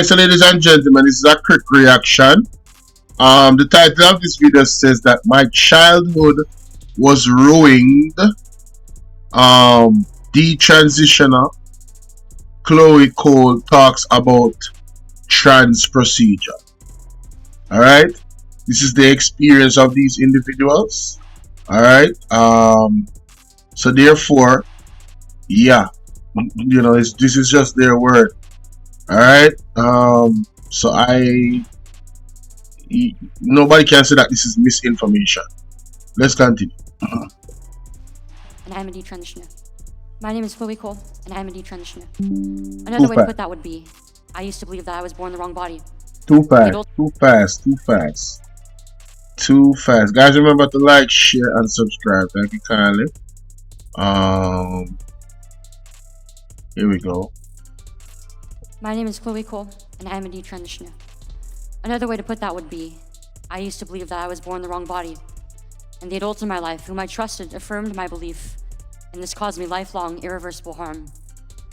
So ladies and gentlemen, this is a quick reaction. The title of this video says that my childhood was ruined. The transitioner Chloe Cole talks about trans procedure. Alright, this is the experience of these individuals. Alright, so therefore, yeah, this is just their word. Alright, so nobody can say that this is misinformation. Let's continue. And I'm a detransitioner. My name is Chloe Cole, and I'm a detransitioner. Another way to put that would be, I used to believe that I was born in the wrong body. Too fast. Guys, remember to like, share, and subscribe. Thank you kindly. Here we go. My name is Chloe Cole, and I'm a detransitioner. Another way to put that would be, I used to believe that I was born in the wrong body. And the adults in my life whom I trusted affirmed my belief, and this caused me lifelong, irreversible harm.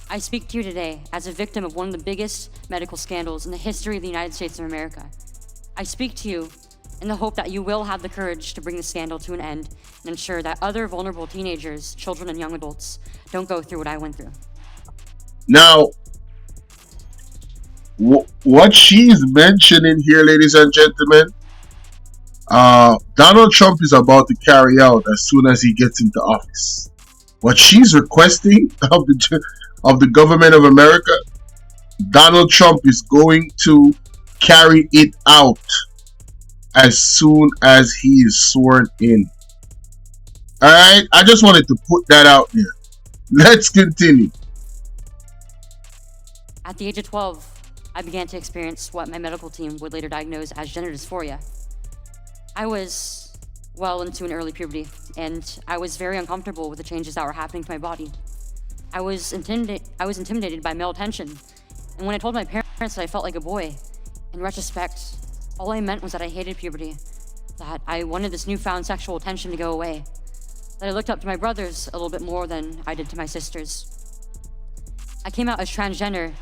I speak to you today as a victim of one of the biggest medical scandals in the history of the United States of America. I speak to you in the hope that you will have the courage to bring the scandal to an end and ensure that other vulnerable teenagers, children, and young adults don't go through what I went through. Now, what she's mentioning here, ladies and gentlemen, Donald Trump is about to carry out as soon as he gets into office. What she's requesting of the government of America, Donald Trump is going to carry it out as soon as he is sworn in. Alright, I just wanted to put that out there. Let's continue. At the age of 12, I began to experience what my medical team would later diagnose as gender dysphoria. I was well into an early puberty, and I was very uncomfortable with the changes that were happening to my body. I was intimidated by male attention, and when I told my parents that I felt like a boy, in retrospect, all I meant was that I hated puberty, that I wanted this newfound sexual attention to go away, that I looked up to my brothers a little bit more than I did to my sisters. I came out as transgender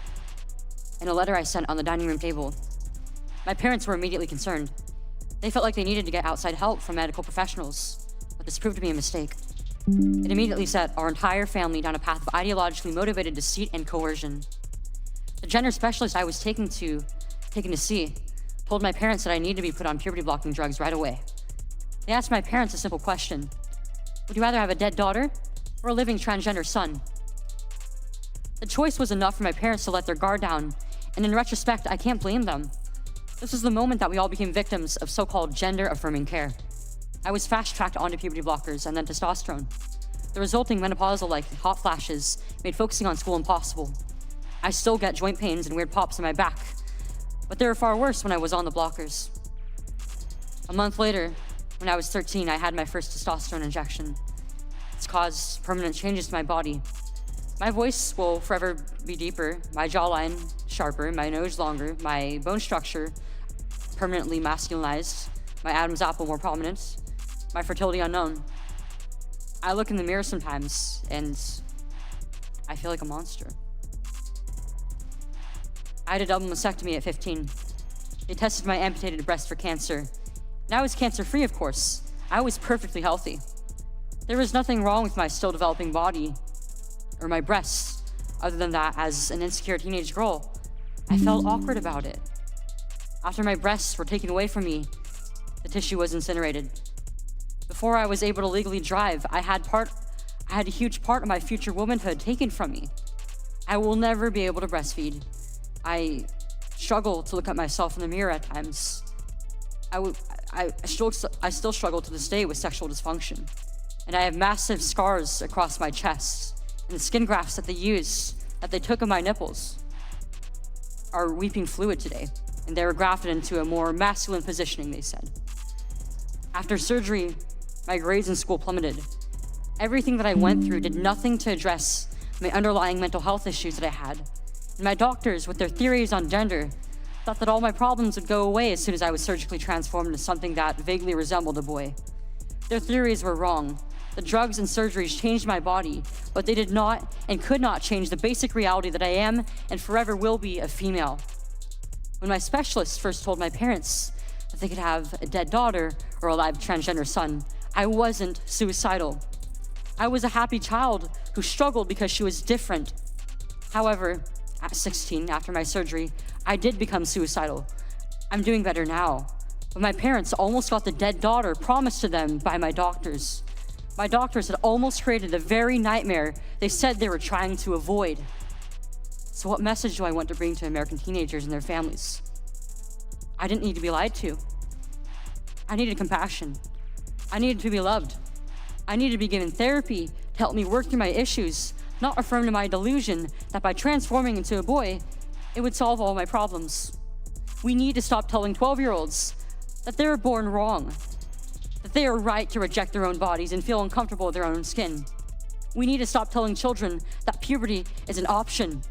in a letter I sent on the dining room table. My parents were immediately concerned. They felt like they needed to get outside help from medical professionals, but this proved to be a mistake. It immediately set our entire family down a path of ideologically motivated deceit and coercion. The gender specialist I was taken to see told my parents that I needed to be put on puberty-blocking drugs right away. They asked my parents a simple question: would you rather have a dead daughter or a living transgender son? The choice was enough for my parents to let their guard down, and in retrospect, I can't blame them. This was the moment that we all became victims of so-called gender-affirming care. I was fast-tracked onto puberty blockers and then testosterone. The resulting menopausal-like hot flashes made focusing on school impossible. I still get joint pains and weird pops in my back, but they were far worse when I was on the blockers. A month later, when I was 13, I had my first testosterone injection. It's caused permanent changes to my body. My voice will forever be deeper, my jawline sharper, my nose longer, my bone structure permanently masculinized, my Adam's apple more prominent, my fertility unknown. I look in the mirror sometimes and I feel like a monster. I had a double mastectomy at 15. They tested my amputated breast for cancer. And I was cancer-free, of course. I was perfectly healthy. There was nothing wrong with my still developing body or my breasts, other than that, as an insecure teenage girl, I felt awkward about it. After my breasts were taken away from me, the tissue was incinerated. Before I was able to legally drive, I had a huge part of my future womanhood taken from me. I will never be able to breastfeed. I struggle to look at myself in the mirror at times. I still struggle to this day with sexual dysfunction. And I have massive scars across my chest, and the skin grafts that they took of my nipples are weeping fluid today, and they were grafted into a more masculine positioning, they said. After surgery, my grades in school plummeted. Everything that I went through did nothing to address my underlying mental health issues that I had. And my doctors, with their theories on gender, thought that all my problems would go away as soon as I was surgically transformed into something that vaguely resembled a boy. Their theories were wrong. The drugs and surgeries changed my body, but they did not and could not change the basic reality that I am and forever will be a female. When my specialist first told my parents that they could have a dead daughter or a live transgender son, I wasn't suicidal. I was a happy child who struggled because she was different. However, at 16, after my surgery, I did become suicidal. I'm doing better now, but my parents almost got the dead daughter promised to them by my doctors. My doctors had almost created the very nightmare they said they were trying to avoid. So what message do I want to bring to American teenagers and their families? I didn't need to be lied to. I needed compassion. I needed to be loved. I needed to be given therapy to help me work through my issues, not affirm to my delusion that by transforming into a boy, it would solve all my problems. We need to stop telling 12-year-olds that they were born wrong, that they are right to reject their own bodies and feel uncomfortable with their own skin. We need to stop telling children that puberty is an option,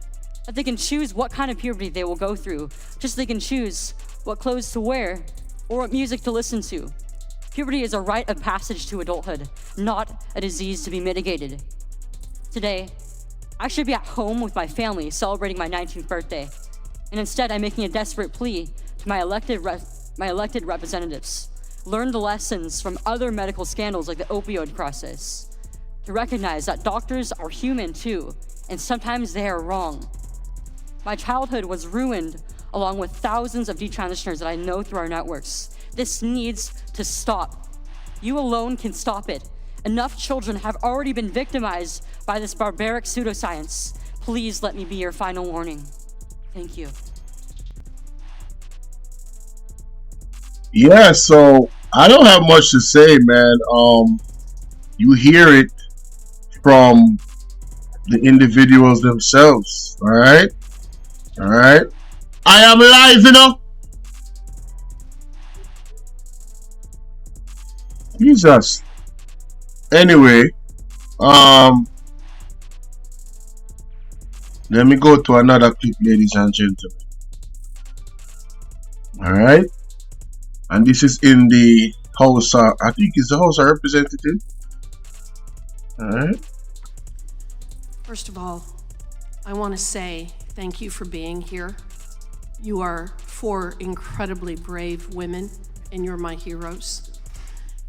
that they can choose what kind of puberty they will go through, just so they can choose what clothes to wear or what music to listen to. Puberty is a rite of passage to adulthood, not a disease to be mitigated. Today, I should be at home with my family celebrating my 19th birthday, and instead I'm making a desperate plea to my elected representatives. Learn the lessons from other medical scandals like the opioid crisis, to recognize that doctors are human too, and sometimes they are wrong. My childhood was ruined along with thousands of detransitioners that I know through our networks. This needs to stop. You alone can stop it. Enough children have already been victimized by this barbaric pseudoscience. Please let me be your final warning. Thank you. Yeah, so I don't have much to say, man. You hear it from the individuals themselves. All right. I am live, you know. Jesus. Anyway, let me go to another clip, ladies and gentlemen. All right, and this is in the House. I think it's the House of Representatives. All right. First of all, I want to say thank you for being here. You are 4 incredibly brave women, and you're my heroes.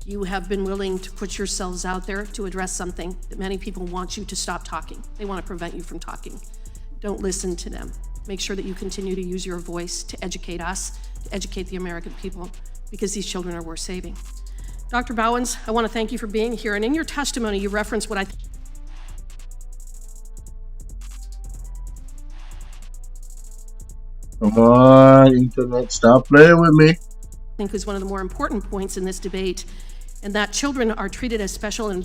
You have been willing to put yourselves out there to address something that many people want you to stop talking. They want to prevent you from talking. Don't listen to them. Make sure that you continue to use your voice to educate us, to educate the American people, because these children are worth saving. Dr. Bowens, I want to thank you for being here. And in your testimony, you referenced what I Come on, internet, stop playing with me. think is one of the more important points in this debate, and that children are treated as special and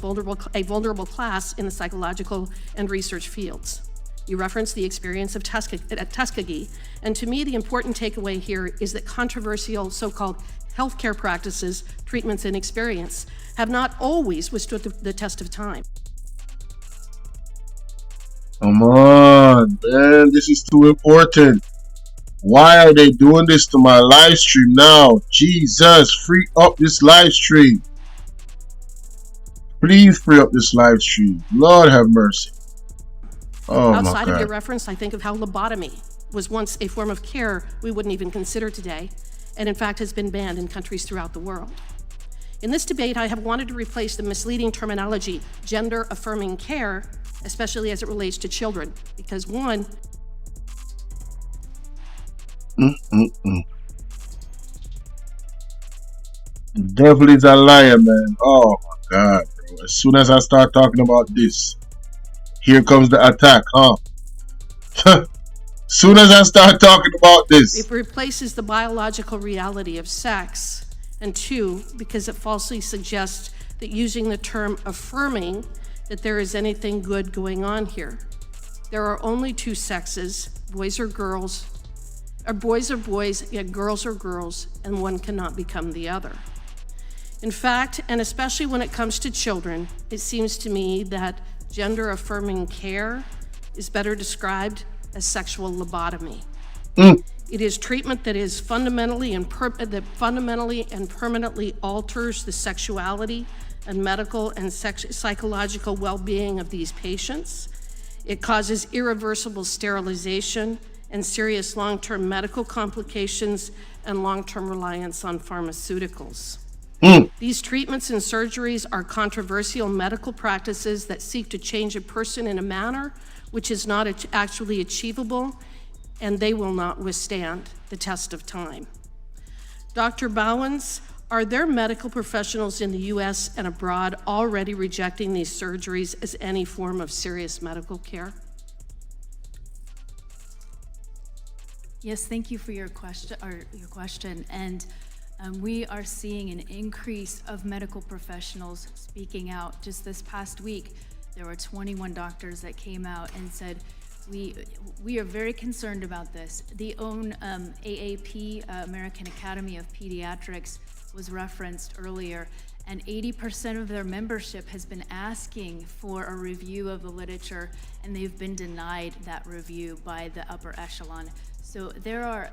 a vulnerable class in the psychological and research fields. You referenced the experience of Tuskegee, and to me, the important takeaway here is that controversial so-called healthcare practices, treatments, and experience have not always withstood the test of time. Come on, man, this is too important. Why are they doing this to my live stream now? Jesus, free up this live stream. Please free up this live stream. Lord have mercy. Oh, Outside my of your God. reference, I think of how lobotomy was once a form of care we wouldn't even consider today, and in fact has been banned in countries throughout the world. In this debate, I have wanted to replace the misleading terminology gender-affirming care, especially as it relates to children, because one, The devil is a liar, man. Oh, my God, bro. As soon as I start talking about this, here comes the attack, huh? Soon as I start talking about this. it replaces the biological reality of sex, and two, because it falsely suggests that using the term affirming that there is anything good going on here. There are only two sexes, boys are girls, or boys are boys, yet girls are girls, and one cannot become the other. In fact, and especially when it comes to children, it seems to me that gender-affirming care is better described as sexual lobotomy. It is treatment that is fundamentally and permanently alters the sexuality and medical and psychological well-being of these patients. It causes irreversible sterilization. and serious long-term medical complications and long-term reliance on pharmaceuticals. These treatments and surgeries are controversial medical practices that seek to change a person in a manner which is not actually achievable, and they will not withstand the test of time. Dr. Bowens, are there medical professionals in the U.S. and abroad already rejecting these surgeries as any form of serious medical care? Yes, thank you for your question. And we are seeing an increase of medical professionals speaking out. Just this past week, there were 21 doctors that came out and said, we are very concerned about this. The own AAP, American Academy of Pediatrics, was referenced earlier, and 80% of their membership has been asking for a review of the literature, and they've been denied that review by the upper echelon. So there are,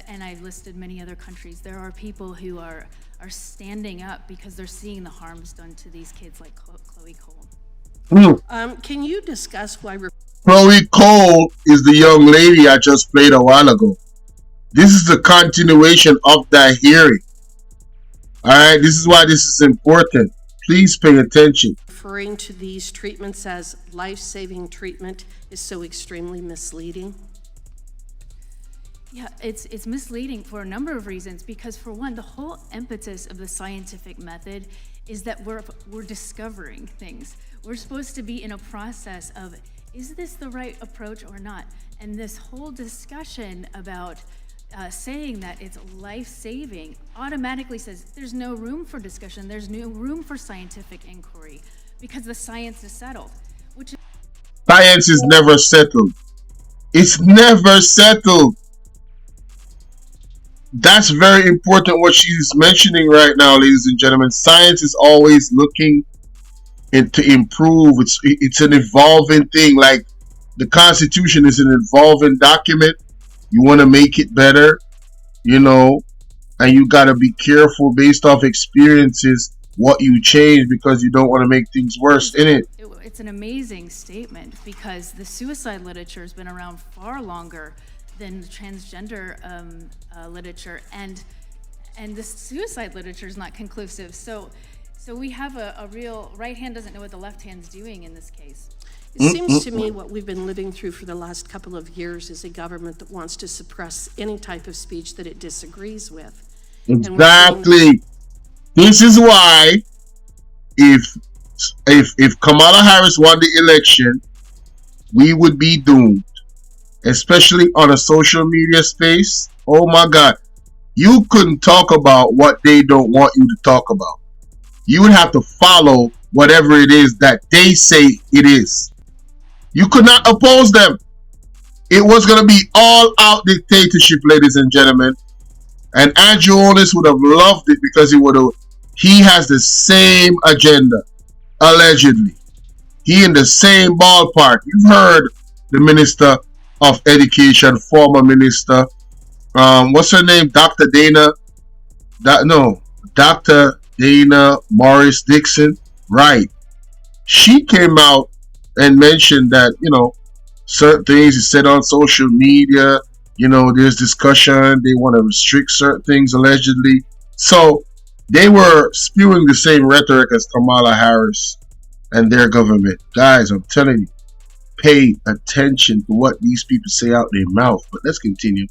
and I listed many other countries, there are people who are standing up because they're seeing the harms done to these kids like Chloe Cole. Can you discuss why Chloe Cole is the young lady I just played a while ago. This is the continuation of that hearing. Alright, this is why this is important. Please pay attention. referring to these treatments as life-saving treatment is so extremely misleading? Yeah, it's misleading for a number of reasons, because for one, the whole impetus of the scientific method is that we're discovering things. We're supposed to be in a process of, is this the right approach or not? And this whole discussion about saying that it's life-saving automatically says there's no room for discussion, there's no room for scientific inquiry, because the science is settled. Science is never settled. It's never settled. That's very important what she's mentioning right now, ladies and gentlemen. Science is always looking to improve. It's an evolving thing. Like the Constitution is an evolving document. You want to make it better, you know, and you got to be careful based off experiences what you change, because you don't want to make things worse in it. It's an amazing statement, because the suicide literature has been around far longer than the transgender literature, and the suicide literature is not conclusive. So we have a real right hand doesn't know what the left hand's doing in this case. It seems to me what we've been living through for the last couple of years is a government that wants to suppress any type of speech that it disagrees with. Exactly. This is why if Kamala Harris won the election, we would be doomed. Especially on a social media space. Oh my God. You couldn't talk about what they don't want you to talk about. You would have to follow whatever it is that they say it is. You could not oppose them. It was going to be all out dictatorship, ladies and gentlemen. And Andrew Onis would have loved it, because he has the same agenda, allegedly. He in the same ballpark. You've heard the Minister of Education, former minister, what's her name? Dr. Dana Morris Dixon. Right. She came out and mentioned that, you know, certain things he said on social media, you know, there's discussion, they want to restrict certain things allegedly. So they were spewing the same rhetoric as Kamala Harris and their government. Guys, I'm telling you, pay attention to what these people say out their mouth. But let's continue.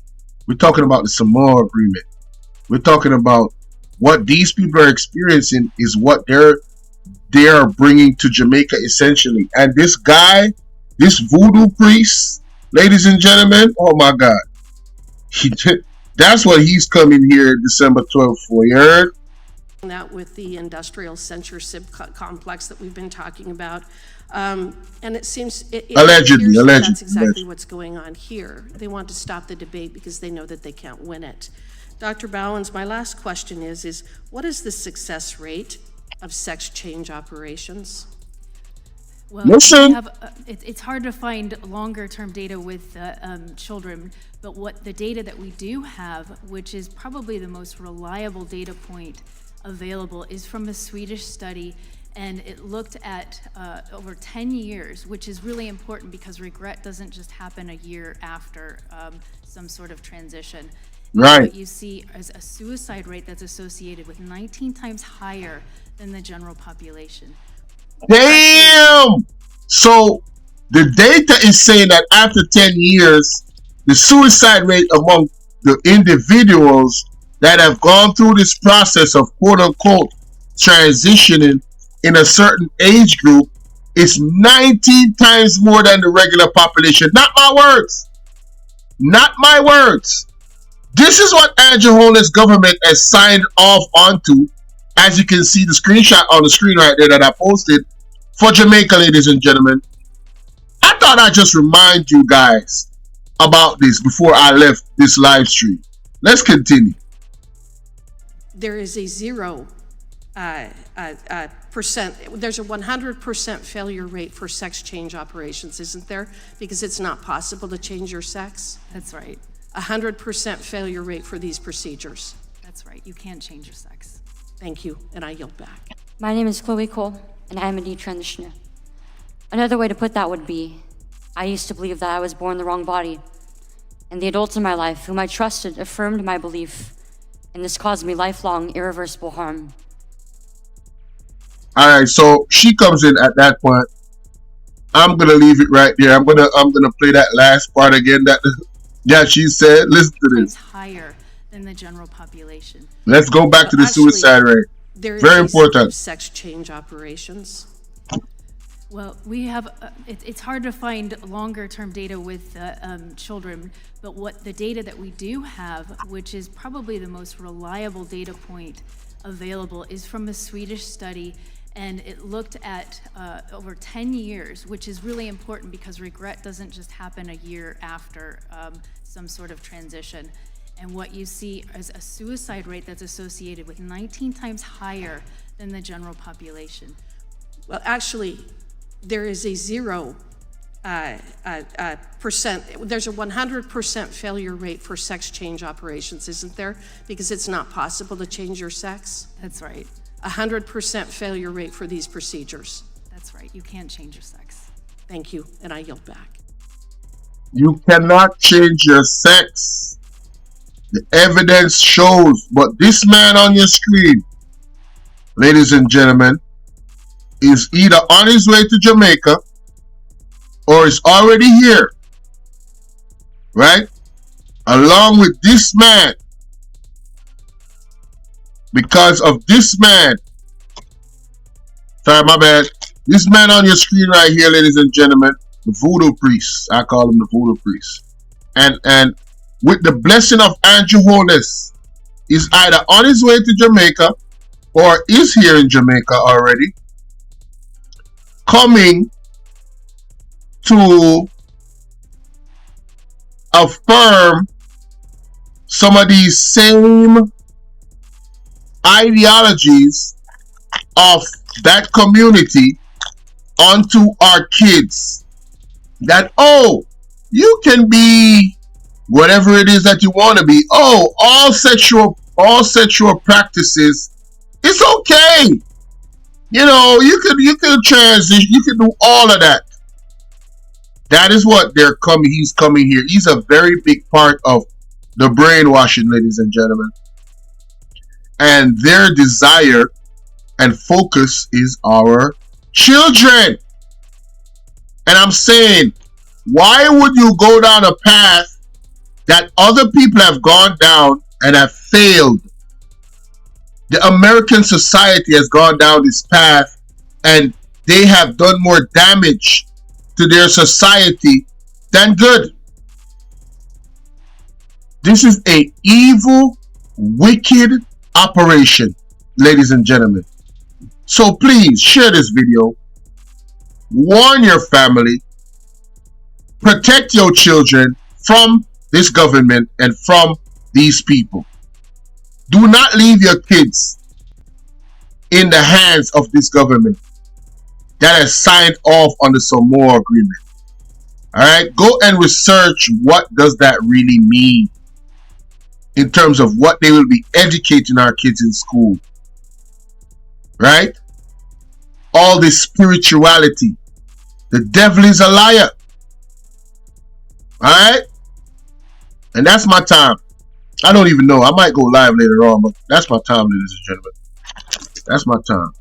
We're talking about the Samoa agreement. We're talking about what these people are experiencing is what they are bringing to Jamaica, essentially. And this guy, this voodoo priest, ladies and gentlemen, oh my God. That's what he's coming here December 12th for, you heard? That with the industrial censorship complex that we've been talking about. And it seems allegedly, that's exactly what's going on here. They want to stop the debate because they know that they can't win it. Dr. Bowens, my last question is what is the success rate of sex change operations? Well, it's hard to find longer-term data with children, but what the data that we do have, which is probably the most reliable data point available, is from a Swedish study And it looked at over 10 years, which is really important because regret doesn't just happen a year after some sort of transition. Right. What you see is a suicide rate that's associated with 19 times higher than the general population. Damn! So the data is saying that after 10 years, the suicide rate among the individuals that have gone through this process of quote unquote transitioning in a certain age group is 19 times more than the regular population. Not my words. Not my words. This is what Andrew Holness's government has signed off onto, as you can see the screenshot on the screen right there that I posted for Jamaica, ladies and gentlemen. I thought I'd just remind you guys about this before I left this live stream. Let's continue. There is a 0% there's a 100% failure rate for sex change operations, isn't there? Because it's not possible to change your sex. That's right. 100% failure rate for these procedures. That's right. You can't change your sex. Thank you, and I yield back. My name is Chloe Cole, and I am a detransitioner. Another way to put that would be, I used to believe that I was born in the wrong body, and the adults in my life whom I trusted affirmed my belief, and this caused me lifelong, irreversible harm. All right, so she comes in at that point. I'm gonna leave it right there. I'm gonna play that last part again. That she said. Listen to this. It's higher than the general population. Let's go back to the suicide rate. Very important. Sex change operations. Well, we have, it's hard to find longer-term data with children, but what the data that we do have, which is probably the most reliable data point available, is from a Swedish study, and it looked at over 10 years, which is really important because regret doesn't just happen a year after some sort of transition. And what you see is a suicide rate that's associated with 19 times higher than the general population. Well, actually, there is a 0% there's a 100% failure rate for sex change operations, isn't there? Because it's not possible to change your sex. That's right. 100% failure rate for these procedures. That's right. You can't change your sex. Thank you, and I yield back. You cannot change your sex. The evidence shows. But this man on your screen, ladies and gentlemen, is either on his way to Jamaica or is already here, right? Along with this man. Because of this man. Sorry, my bad. This man on your screen right here, ladies and gentlemen, the voodoo priest. I call him the voodoo priest. And with the blessing of Andrew Holness, is either on his way to Jamaica or is here in Jamaica already, coming to affirm some of these same ideologies of that community onto our kids. That, oh, you can be whatever it is that you want to be. Oh, all sexual practices, it's okay. You know, you could transition, you can do all of that. That is what he's coming here. He's a very big part of the brainwashing, ladies and gentlemen. And their desire and focus is our children. And I'm saying, why would you go down a path that other people have gone down and have failed? The American society has gone down this path and they have done more damage to their society than good. This is an evil, wicked operation, ladies and gentlemen. So please share this video, warn your family, protect your children from this government and from these people. Do not leave your kids in the hands of this government that has signed off on the Samoa agreement. All right, go and research what does that really mean in terms of what they will be educating our kids in school. Right? all this spirituality. The devil is a liar. Alright? And that's my time. I don't even know. I might go live later on, but that's my time, ladies and gentlemen. That's my time.